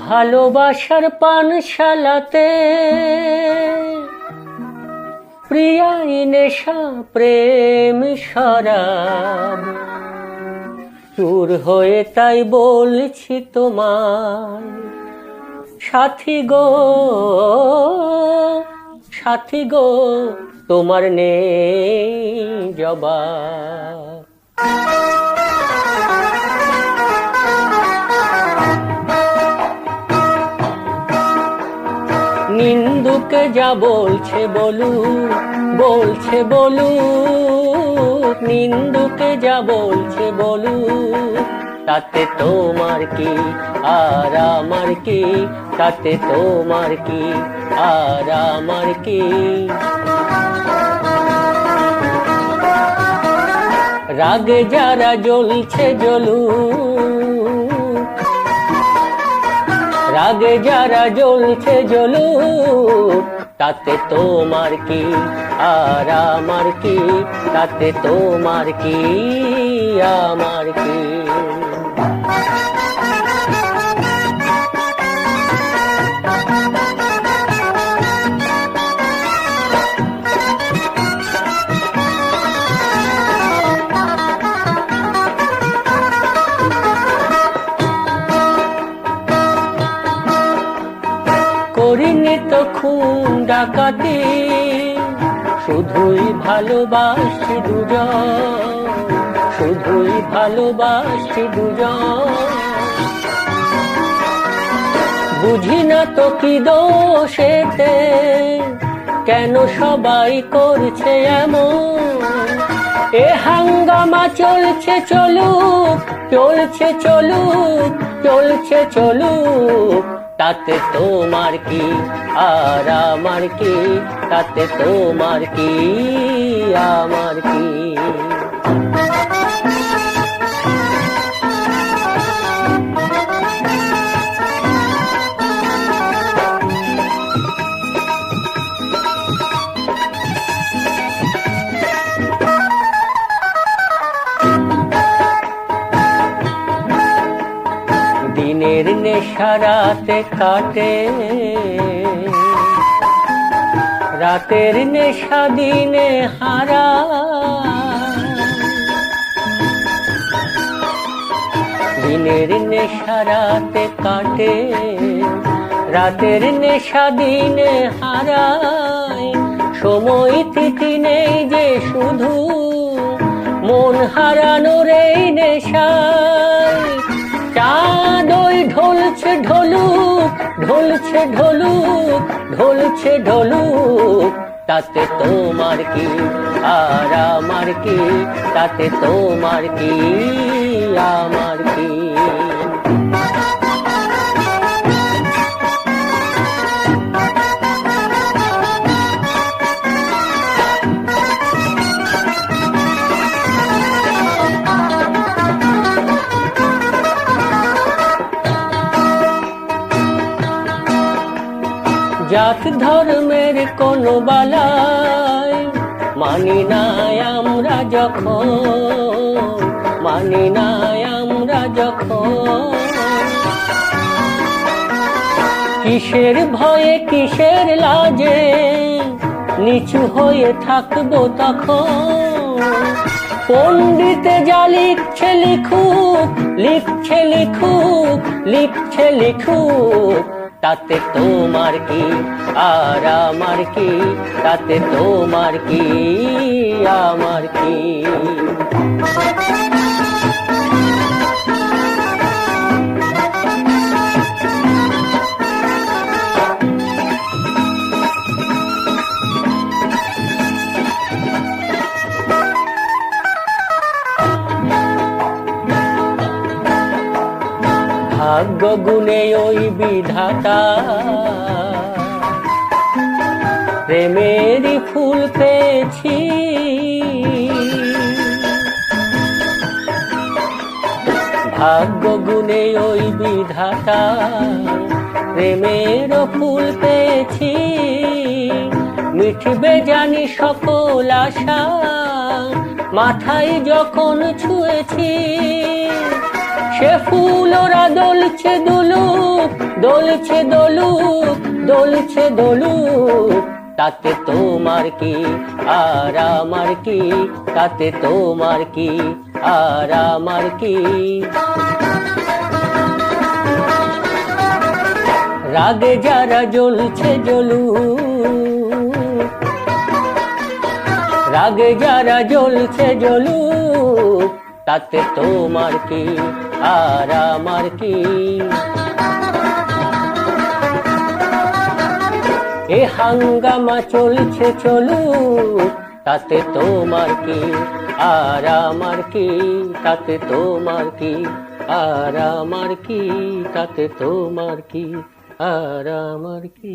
ভালোবাসার পানশালাতে প্রিয়াই নেশা প্রেম শরাব চুর হয়ে তাই বলছি তোমায় সাথী গো তোমার নেই জবাব। নিন্দুকে যা বলছে বলুক, নিন্দুকে যা বলছে বলুক, তাতে তোমার কি আর আমার কি, তাতে তোমার কি আর আমার কি। রাগে যারা জ্বলছে জ্বলুক, রাগে যারা জ্বলছে জ্বলুক, তাতে তোমার কি আর আমার কি, তাতে তোমার কি আমার কি। করিনি তো খুন ডাকাতি, শুধুই ভালোবাসি দুজন, শুধুই ভালোবাসি দুজন। বুঝি না তো কি দোষেতে, কেন সবাই করছে এমন। এ হাঙ্গামা চলছে চলুক, চলছে চলুক, চলছে চলুক, তাতে তোমার কি আর আমার কি, তাতে তোমার কি আমার কি। দিনের নেশা রাতে কাটে, রাতের নেশা দিনে হারা। দিনের নেশা রাতে কাটে, রাতের নেশা দিনে হারায়। সময় তিথি নেই যে শুধু মন হারানোর এই নেশায়। চাঁদ ওই ঢলছে ঢলুক, ঢলছে ঢলুক, ঢলছে ঢলুক, তাতে তোমার কি আর আমার কি, তাতে তোমার কি আমার কি। জাত ধর্মের কোনো বালাই মানি নাই আমরা যখন, মানি নাই আমরা যখন। কিসের ভয়ে কিসের লাজে নিচু হয়ে থাকবো তখন। পণ্ডিতে যা লিখছে লিখুক, লিখছে লিখুক, লিখছে লিখুক, তাতে তোমার কি আর আমার কি, তাতে তোমার কি আমার কি। ভাগ্য গুণে ওই বিধাতা প্রেমেরই ফুল পেয়েছি। ভাগ্য গুণে ওই বিধাতা প্রেমের ফুল পেয়েছি। মিটবে জানি সকল আশা, মাথায় যখন ছুঁয়েছি সে ফুল ওরা দোলছে দুলুক, দোলছে দোলুক, দোলছে দোলুক। তাতে তোমার কি আর আমার কি, তাতে তোমার কি আর আমার কি। রাগে যারা জ্বলছে জ্বলুক, রাগে যারা জ্বলছে জ্বলুক। তাতে তোমার কি আর আমার কি। এ হাঙ্গামা চলছে চলুক, তাতে তোমার কি আর আমার কি, তাতে তোমার কি আর আমার কি, তাতে তোমার কি আর আমার কি।